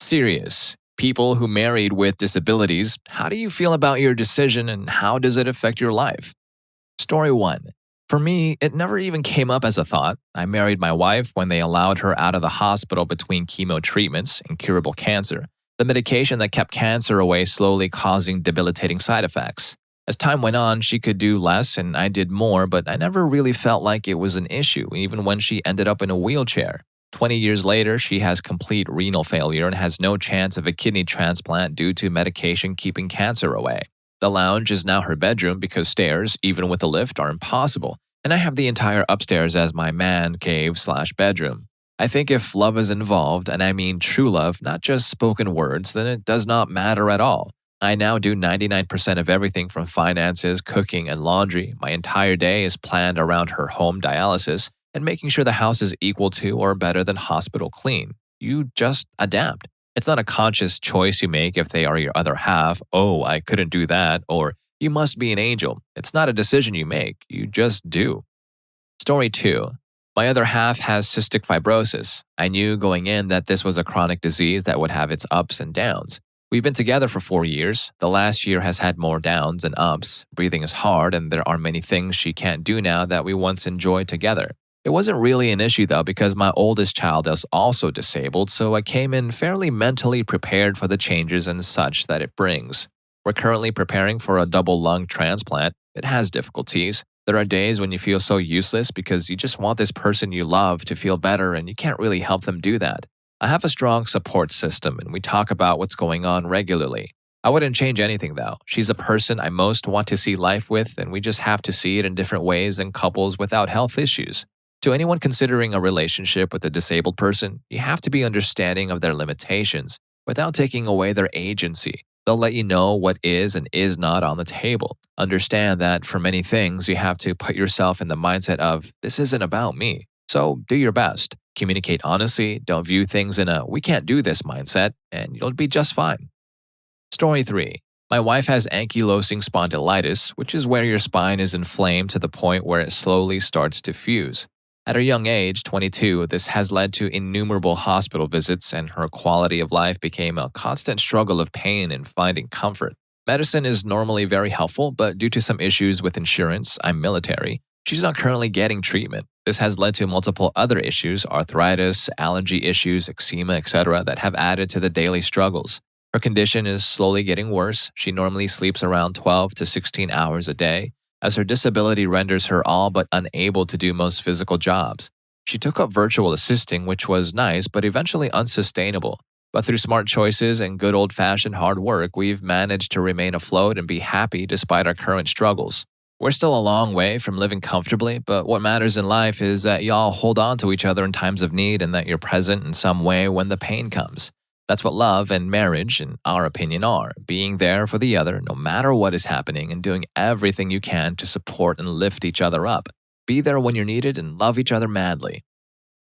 Serious. People who married with disabilities, how do you feel about your decision and how does it affect your life? Story 1. For me, it never even came up as a thought. I married my wife when they allowed her out of the hospital between chemo treatments, incurable cancer. The medication that kept cancer away slowly causing debilitating side effects. As time went on, she could do less and I did more, but I never really felt like it was an issue, even when she ended up in a wheelchair. 20 years later, she has complete renal failure and has no chance of a kidney transplant due to medication keeping cancer away. The lounge is now her bedroom because stairs, even with a lift, are impossible, and I have the entire upstairs as my man cave/bedroom. I think if love is involved, and I mean true love, not just spoken words, then it does not matter at all. I now do 99% of everything from finances, cooking, and laundry. My entire day is planned around her home dialysis and making sure the house is equal to or better than hospital clean. You just adapt. It's not a conscious choice you make if they are your other half, oh, I couldn't do that, or you must be an angel. It's not a decision you make, you just do. Story 2. My other half has cystic fibrosis. I knew going in that this was a chronic disease that would have its ups and downs. We've been together for 4 years. The last year has had more downs than ups. Breathing is hard, and there are many things she can't do now that we once enjoyed together. It wasn't really an issue though because my oldest child is also disabled, so I came in fairly mentally prepared for the changes and such that it brings. We're currently preparing for a double lung transplant. It has difficulties. There are days when you feel so useless because you just want this person you love to feel better and you can't really help them do that. I have a strong support system and we talk about what's going on regularly. I wouldn't change anything though. She's a person I most want to see life with and we just have to see it in different ways than couples without health issues. To anyone considering a relationship with a disabled person, you have to be understanding of their limitations without taking away their agency. They'll let you know what is and is not on the table. Understand that for many things, you have to put yourself in the mindset of, this isn't about me. So do your best. Communicate honestly. Don't view things in a we can't do this mindset, and you'll be just fine. Story 3. My wife has ankylosing spondylitis, which is where your spine is inflamed to the point where it slowly starts to fuse. At her young age, 22, this has led to innumerable hospital visits, and her quality of life became a constant struggle of pain and finding comfort. Medicine is normally very helpful, but due to some issues with insurance, I'm military, she's not currently getting treatment. This has led to multiple other issues, arthritis, allergy issues, eczema, etc., that have added to the daily struggles. Her condition is slowly getting worse. She normally sleeps around 12 to 16 hours a day, as her disability renders her all but unable to do most physical jobs. She took up virtual assisting, which was nice, but eventually unsustainable. But through smart choices and good old-fashioned hard work, we've managed to remain afloat and be happy despite our current struggles. We're still a long way from living comfortably, but what matters in life is that y'all hold on to each other in times of need and that you're present in some way when the pain comes. That's what love and marriage, in our opinion, are. Being there for the other, no matter what is happening, and doing everything you can to support and lift each other up. Be there when you're needed and love each other madly.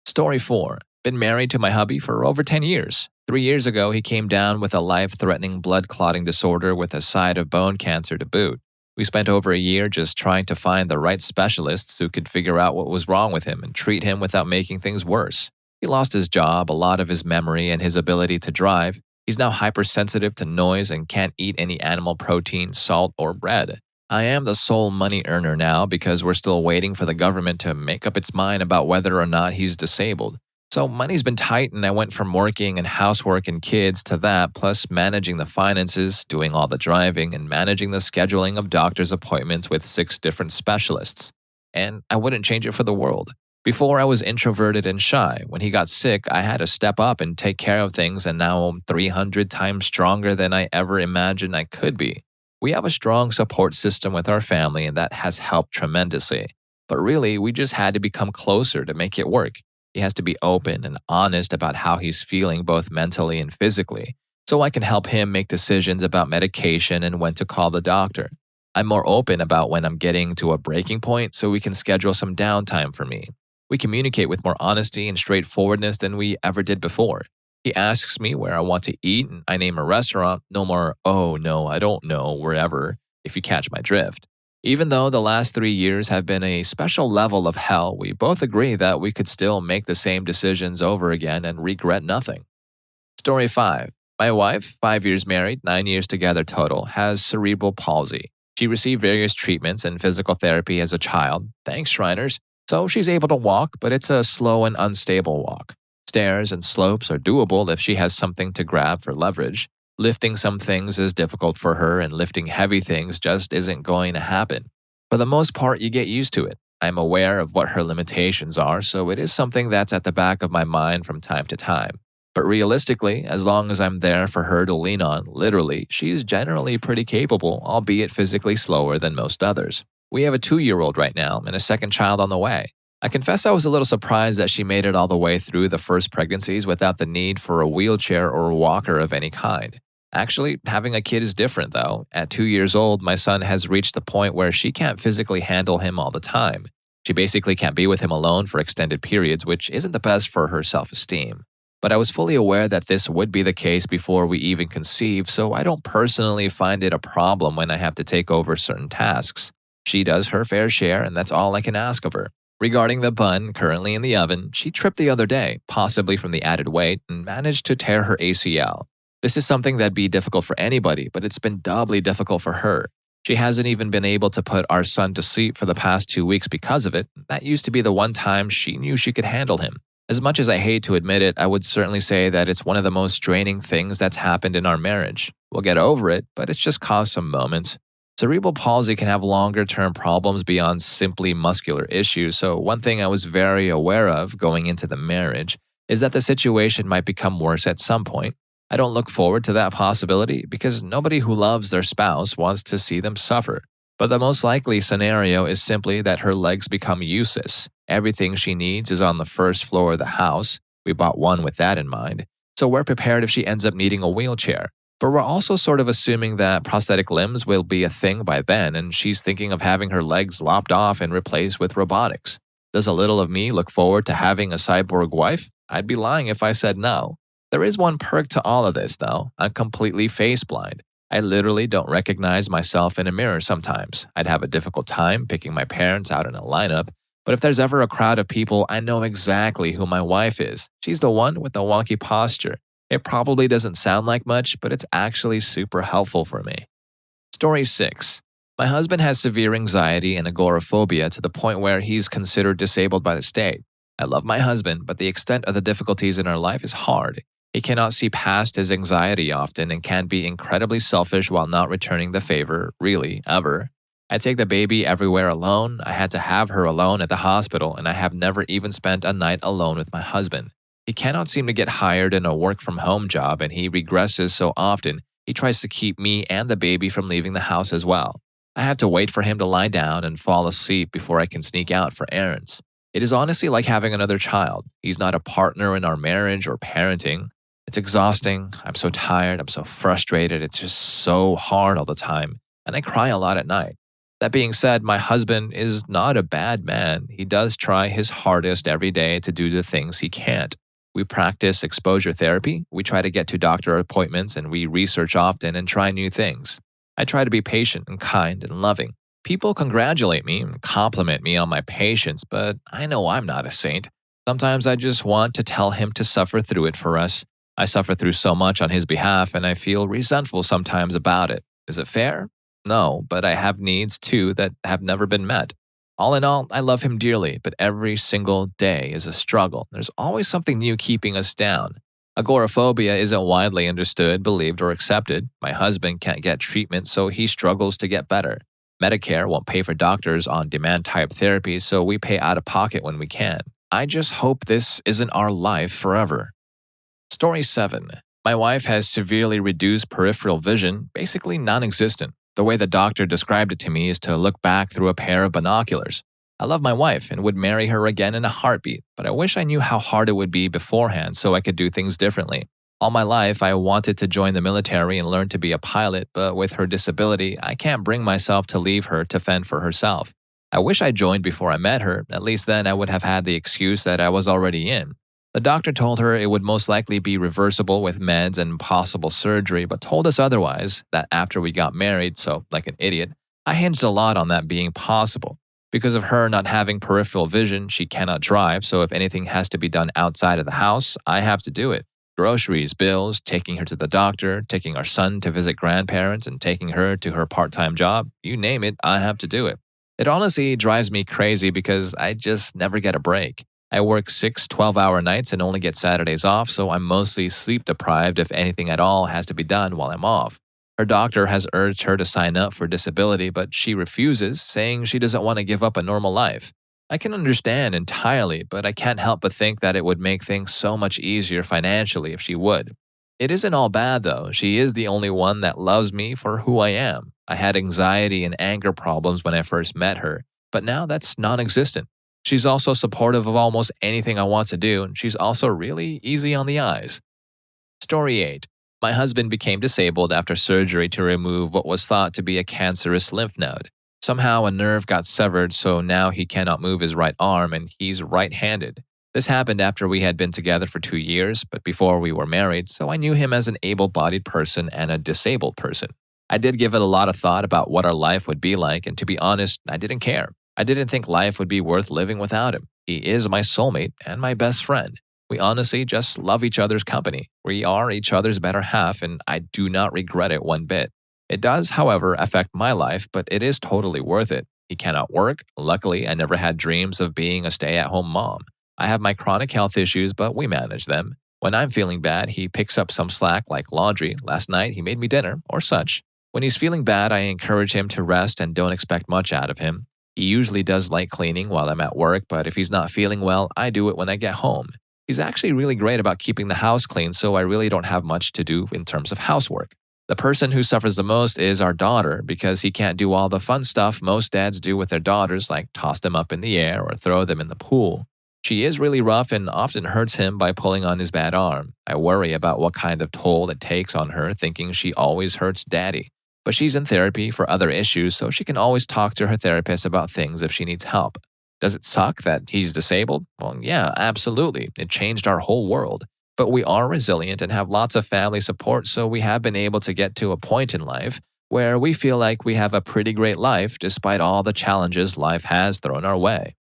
Story 4. Been married to my hubby for over 10 years. 3 years ago, he came down with a life-threatening blood clotting disorder with a side of bone cancer to boot. We spent over a year just trying to find the right specialists who could figure out what was wrong with him and treat him without making things worse. He lost his job, a lot of his memory, and his ability to drive. He's now hypersensitive to noise and can't eat any animal protein, salt, or bread. I am the sole money earner now because we're still waiting for the government to make up its mind about whether or not he's disabled. So money's been tight and I went from working and housework and kids to that, plus managing the finances, doing all the driving, and managing the scheduling of doctor's appointments with 6 different specialists. And I wouldn't change it for the world. Before, I was introverted and shy. When he got sick, I had to step up and take care of things, and now I'm 300 times stronger than I ever imagined I could be. We have a strong support system with our family, and that has helped tremendously. But really, we just had to become closer to make it work. He has to be open and honest about how he's feeling both mentally and physically, so I can help him make decisions about medication and when to call the doctor. I'm more open about when I'm getting to a breaking point so we can schedule some downtime for me. We communicate with more honesty and straightforwardness than we ever did before. He asks me where I want to eat and I name a restaurant, no more, oh no, I don't know, wherever, if you catch my drift. Even though the last 3 years have been a special level of hell, we both agree that we could still make the same decisions over again and regret nothing. Story 5. My wife, 5 years married, 9 years together total, has cerebral palsy. She received various treatments and physical therapy as a child, thanks Shriners, so she's able to walk, but it's a slow and unstable walk. Stairs and slopes are doable if she has something to grab for leverage. Lifting some things is difficult for her, and lifting heavy things just isn't going to happen. For the most part, you get used to it. I'm aware of what her limitations are, so it is something that's at the back of my mind from time to time. But realistically, as long as I'm there for her to lean on, literally, she's generally pretty capable, albeit physically slower than most others. We have a 2-year-old right now and a second child on the way. I confess I was a little surprised that she made it all the way through the first pregnancies without the need for a wheelchair or a walker of any kind. Actually, having a kid is different though. At 2 years old, my son has reached the point where she can't physically handle him all the time. She basically can't be with him alone for extended periods, which isn't the best for her self-esteem. But I was fully aware that this would be the case before we even conceived, so I don't personally find it a problem when I have to take over certain tasks. She does her fair share, and that's all I can ask of her. Regarding the bun currently in the oven, she tripped the other day, possibly from the added weight, and managed to tear her ACL. This is something that'd be difficult for anybody, but it's been doubly difficult for her. She hasn't even been able to put our son to sleep for the past 2 weeks because of it. That used to be the one time she knew she could handle him. As much as I hate to admit it, I would certainly say that it's one of the most draining things that's happened in our marriage. We'll get over it, but it's just caused some moments. Cerebral palsy can have longer-term problems beyond simply muscular issues, so one thing I was very aware of going into the marriage is that the situation might become worse at some point. I don't look forward to that possibility because nobody who loves their spouse wants to see them suffer. But the most likely scenario is simply that her legs become useless. Everything she needs is on the first floor of the house. We bought one with that in mind. So we're prepared if she ends up needing a wheelchair. But we're also sort of assuming that prosthetic limbs will be a thing by then, and she's thinking of having her legs lopped off and replaced with robotics. Does a little of me look forward to having a cyborg wife? I'd be lying if I said no. There is one perk to all of this, though. I'm completely face blind. I literally don't recognize myself in a mirror sometimes. I'd have a difficult time picking my parents out in a lineup, but if there's ever a crowd of people, I know exactly who my wife is. She's the one with the wonky posture. It probably doesn't sound like much, but it's actually super helpful for me. Story 6. My husband has severe anxiety and agoraphobia to the point where he's considered disabled by the state. I love my husband, but the extent of the difficulties in our life is hard. He cannot see past his anxiety often and can be incredibly selfish while not returning the favor, really, ever. I take the baby everywhere alone. I had to have her alone at the hospital, and I have never even spent a night alone with my husband. He cannot seem to get hired in a work-from-home job, and he regresses so often, he tries to keep me and the baby from leaving the house as well. I have to wait for him to lie down and fall asleep before I can sneak out for errands. It is honestly like having another child. He's not a partner in our marriage or parenting. It's exhausting. I'm so tired. I'm so frustrated. It's just so hard all the time. And I cry a lot at night. That being said, my husband is not a bad man. He does try his hardest every day to do the things he can't. We practice exposure therapy. We try to get to doctor appointments, and we research often and try new things. I try to be patient and kind and loving. People congratulate me and compliment me on my patience, but I know I'm not a saint. Sometimes I just want to tell him to suffer through it for us. I suffer through so much on his behalf, and I feel resentful sometimes about it. Is it fair? No, but I have needs too that have never been met. All in all, I love him dearly, but every single day is a struggle. There's always something new keeping us down. Agoraphobia isn't widely understood, believed, or accepted. My husband can't get treatment, so he struggles to get better. Medicare won't pay for doctors on demand type therapy, so we pay out of pocket when we can. I just hope this isn't our life forever. Story 7. My wife has severely reduced peripheral vision, basically non-existent. The way the doctor described it to me is to look back through a pair of binoculars. I love my wife and would marry her again in a heartbeat, but I wish I knew how hard it would be beforehand so I could do things differently. All my life, I wanted to join the military and learn to be a pilot, but with her disability, I can't bring myself to leave her to fend for herself. I wish I joined before I met her. At least then I would have had the excuse that I was already in. The doctor told her it would most likely be reversible with meds and possible surgery, but told us otherwise, that after we got married, so like an idiot, I hinged a lot on that being possible. Because of her not having peripheral vision, she cannot drive, so if anything has to be done outside of the house, I have to do it. Groceries, bills, taking her to the doctor, taking our son to visit grandparents, and taking her to her part time job. You name it, I have to do it. It honestly drives me crazy because I just never get a break. I work 6 12-hour nights and only get Saturdays off, so I'm mostly sleep deprived if anything at all has to be done while I'm off. Her doctor has urged her to sign up for disability, but she refuses, saying she doesn't want to give up a normal life. I can understand entirely, but I can't help but think that it would make things so much easier financially if she would. It isn't all bad though. She is the only one that loves me for who I am. I had anxiety and anger problems when I first met her, but now that's non existent. She's also supportive of almost anything I want to do, and she's also really easy on the eyes. Story 8. My husband became disabled after surgery to remove what was thought to be a cancerous lymph node. Somehow a nerve got severed, so now he cannot move his right arm and he's right handed. This happened after we had been together for 2 years, but before we were married, so I knew him as an able bodied person and a disabled person. I did give it a lot of thought about what our life would be like, and to be honest, I didn't care. I didn't think life would be worth living without him. He is my soulmate and my best friend. We honestly just love each other's company. We are each other's better half, and I do not regret it one bit. It does, however, affect my life, but it is totally worth it. He cannot work. Luckily, I never had dreams of being a stay at home mom. I have my chronic health issues, but we manage them. When I'm feeling bad, he picks up some slack like laundry. Last night, he made me dinner, or such. When he's feeling bad, I encourage him to rest and don't expect much out of him. He usually does light cleaning while I'm at work, but if he's not feeling well, I do it when I get home. He's actually really great about keeping the house clean, so I really don't have much to do in terms of housework. The person who suffers the most is our daughter because he can't do all the fun stuff most dads do with their daughters, like toss them up in the air or throw them in the pool. She is really rough and often hurts him by pulling on his bad arm. I worry about what kind of toll it takes on her, thinking she always hurts daddy. But she's in therapy for other issues, so she can always talk to her therapist about things if she needs help. Does it suck that he's disabled? Well, yeah, absolutely. It changed our whole world. But we are resilient and have lots of family support, so we have been able to get to a point in life where we feel like we have a pretty great life despite all the challenges life has thrown our way.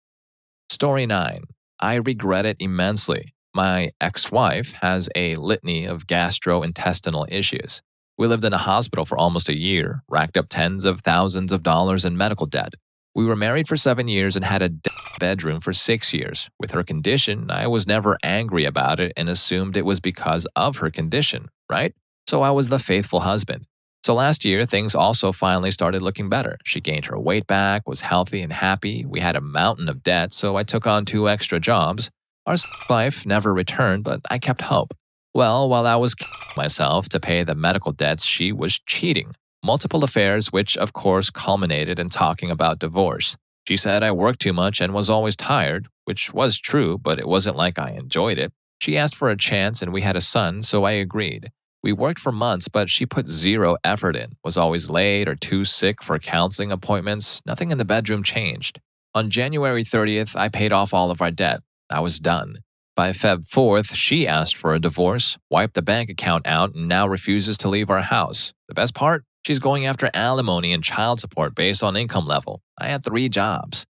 Story 9. I regret it immensely. My ex-wife has a litany of gastrointestinal issues. We lived in a hospital for almost a year, racked up tens of thousands of dollars in medical debt. We were married for 7 years and had a bedroom for 6 years. With her condition, I was never angry about it and assumed it was because of her condition, right? So I was the faithful husband. So last year, things also finally started looking better. She gained her weight back, was healthy and happy. We had a mountain of debt, so I took on 2 extra jobs. Our life never returned, but I kept hope. Well, while I was myself to pay the medical debts, she was cheating. Multiple affairs, which of course culminated in talking about divorce. She said I worked too much and was always tired, which was true, but it wasn't like I enjoyed it. She asked for a chance and we had a son, so I agreed. We worked for months, but she put zero effort in, was always late or too sick for counseling appointments. Nothing in the bedroom changed. On January 30th, I paid off all of our debt. I was done. By Feb 4th, she asked for a divorce, wiped the bank account out, and now refuses to leave our house. The best part? She's going after alimony and child support based on income level. I had 3 jobs.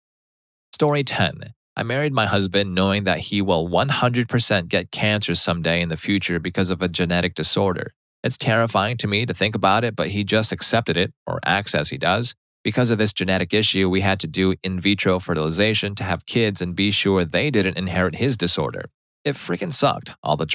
Story 10. I married my husband knowing that he will 100% get cancer someday in the future because of a genetic disorder. It's terrifying to me to think about it, but he just accepted it, or acts as he does. Because of this genetic issue, we had to do in vitro fertilization to have kids and be sure they didn't inherit his disorder. It freaking sucked. All the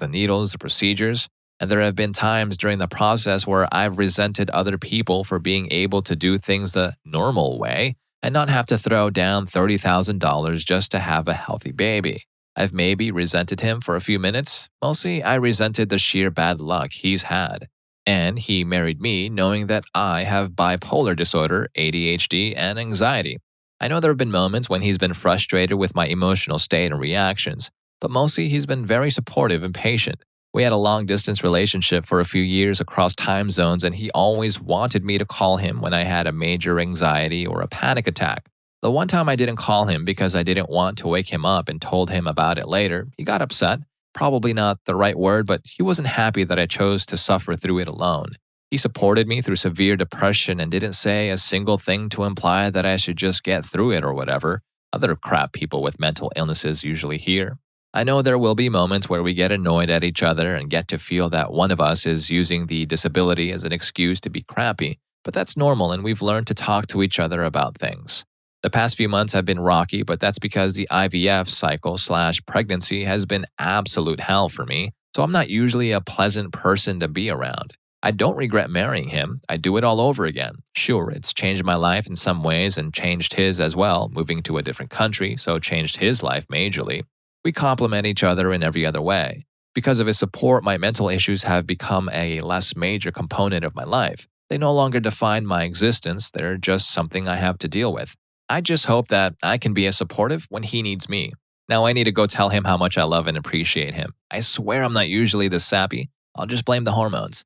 needles, the procedures. And there have been times during the process where I've resented other people for being able to do things the normal way and not have to throw down $30,000 just to have a healthy baby. I've maybe resented him for a few minutes. Mostly, I resented the sheer bad luck he's had. And he married me knowing that I have bipolar disorder, ADHD, and anxiety. I know there have been moments when he's been frustrated with my emotional state and reactions, but mostly he's been very supportive and patient. We had a long-distance relationship for a few years across time zones, and he always wanted me to call him when I had a major anxiety or a panic attack. The one time I didn't call him because I didn't want to wake him up and told him about it later, he got upset. Probably not the right word, but he wasn't happy that I chose to suffer through it alone. He supported me through severe depression and didn't say a single thing to imply that I should just get through it or whatever other crap people with mental illnesses usually hear. I know there will be moments where we get annoyed at each other and get to feel that one of us is using the disability as an excuse to be crappy, but that's normal and we've learned to talk to each other about things. The past few months have been rocky, but that's because the IVF cycle slash pregnancy has been absolute hell for me, so I'm not usually a pleasant person to be around. I don't regret marrying him. I do it all over again. Sure, it's changed my life in some ways and changed his as well, moving to a different country, so changed his life majorly. We complement each other in every other way. Because of his support, my mental issues have become a less major component of my life. They no longer define my existence, they're just something I have to deal with. I just hope that I can be as supportive when he needs me. Now I need to go tell him how much I love and appreciate him. I swear I'm not usually this sappy. I'll just blame the hormones.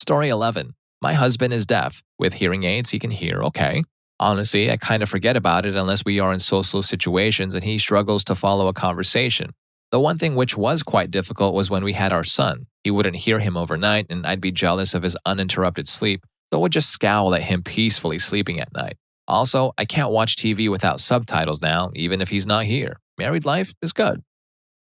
Story 11. My husband is deaf. With hearing aids, he can hear okay. Honestly, I kind of forget about it unless we are in social situations and he struggles to follow a conversation. The one thing which was quite difficult was when we had our son. He wouldn't hear him overnight, and I'd be jealous of his uninterrupted sleep, so I would just scowl at him peacefully sleeping at night. Also, I can't watch TV without subtitles now, even if he's not here. Married life is good.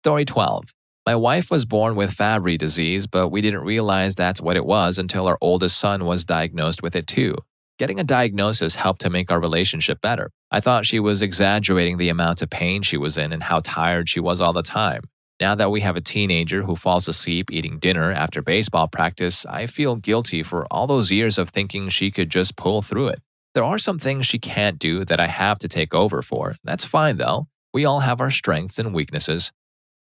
Story 12. My wife was born with Fabry disease, but we didn't realize that's what it was until our oldest son was diagnosed with it too. Getting a diagnosis helped to make our relationship better. I thought she was exaggerating the amount of pain she was in and how tired she was all the time. Now that we have a teenager who falls asleep eating dinner after baseball practice, I feel guilty for all those years of thinking she could just pull through it. There are some things she can't do that I have to take over for. That's fine though. We all have our strengths and weaknesses.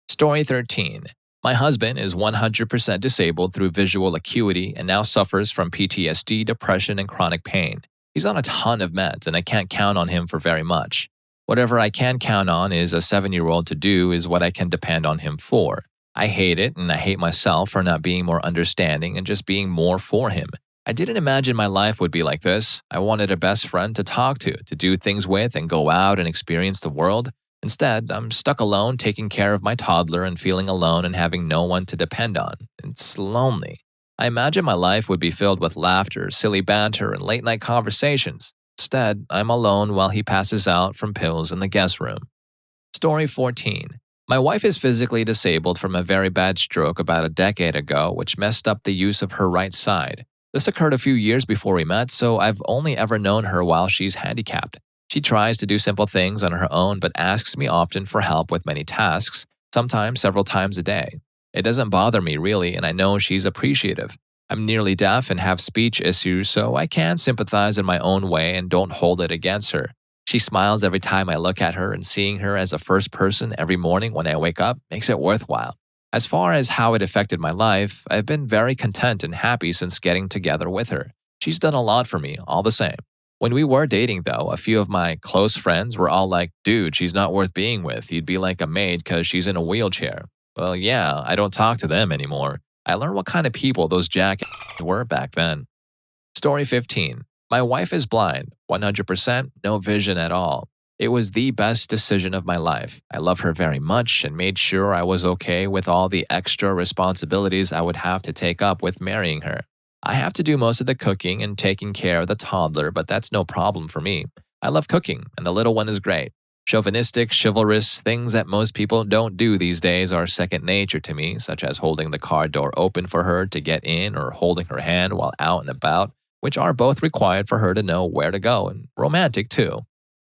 Story 13. My husband is 100% disabled through visual acuity and now suffers from PTSD, depression, and chronic pain. He's on a ton of meds, and I can't count on him for very much. Whatever I can count on is a 7-year-old to do is what I can depend on him for. I hate it, and I hate myself for not being more understanding and just being more for him. I didn't imagine my life would be like this. I wanted a best friend to talk to do things with, and go out and experience the world. Instead, I'm stuck alone taking care of my toddler and feeling alone and having no one to depend on. It's lonely. I imagine my life would be filled with laughter, silly banter, and late-night conversations. Instead, I'm alone while he passes out from pills in the guest room. Story 14. My wife is physically disabled from a very bad stroke about a decade ago, which messed up the use of her right side. This occurred a few years before we met, so I've only ever known her while she's handicapped. She tries to do simple things on her own but asks me often for help with many tasks, sometimes several times a day. It doesn't bother me really, and I know she's appreciative. I'm nearly deaf and have speech issues, so I can sympathize in my own way and don't hold it against her. She smiles every time I look at her, and seeing her as a first person every morning when I wake up makes it worthwhile. As far as how it affected my life, I've been very content and happy since getting together with her. She's done a lot for me, all the same. When we were dating, though, a few of my close friends were all like, dude, she's not worth being with. You'd be like a maid because she's in a wheelchair. Well, yeah, I don't talk to them anymore. I learned what kind of people those jackasses were back then. Story 15. My wife is blind, 100%, no vision at all. It was the best decision of my life. I love her very much and made sure I was okay with all the extra responsibilities I would have to take up with marrying her. I have to do most of the cooking and taking care of the toddler, but that's no problem for me. I love cooking, and the little one is great. Chauvinistic, chivalrous things that most people don't do these days are second nature to me, such as holding the car door open for her to get in or holding her hand while out and about, which are both required for her to know where to go, and romantic too.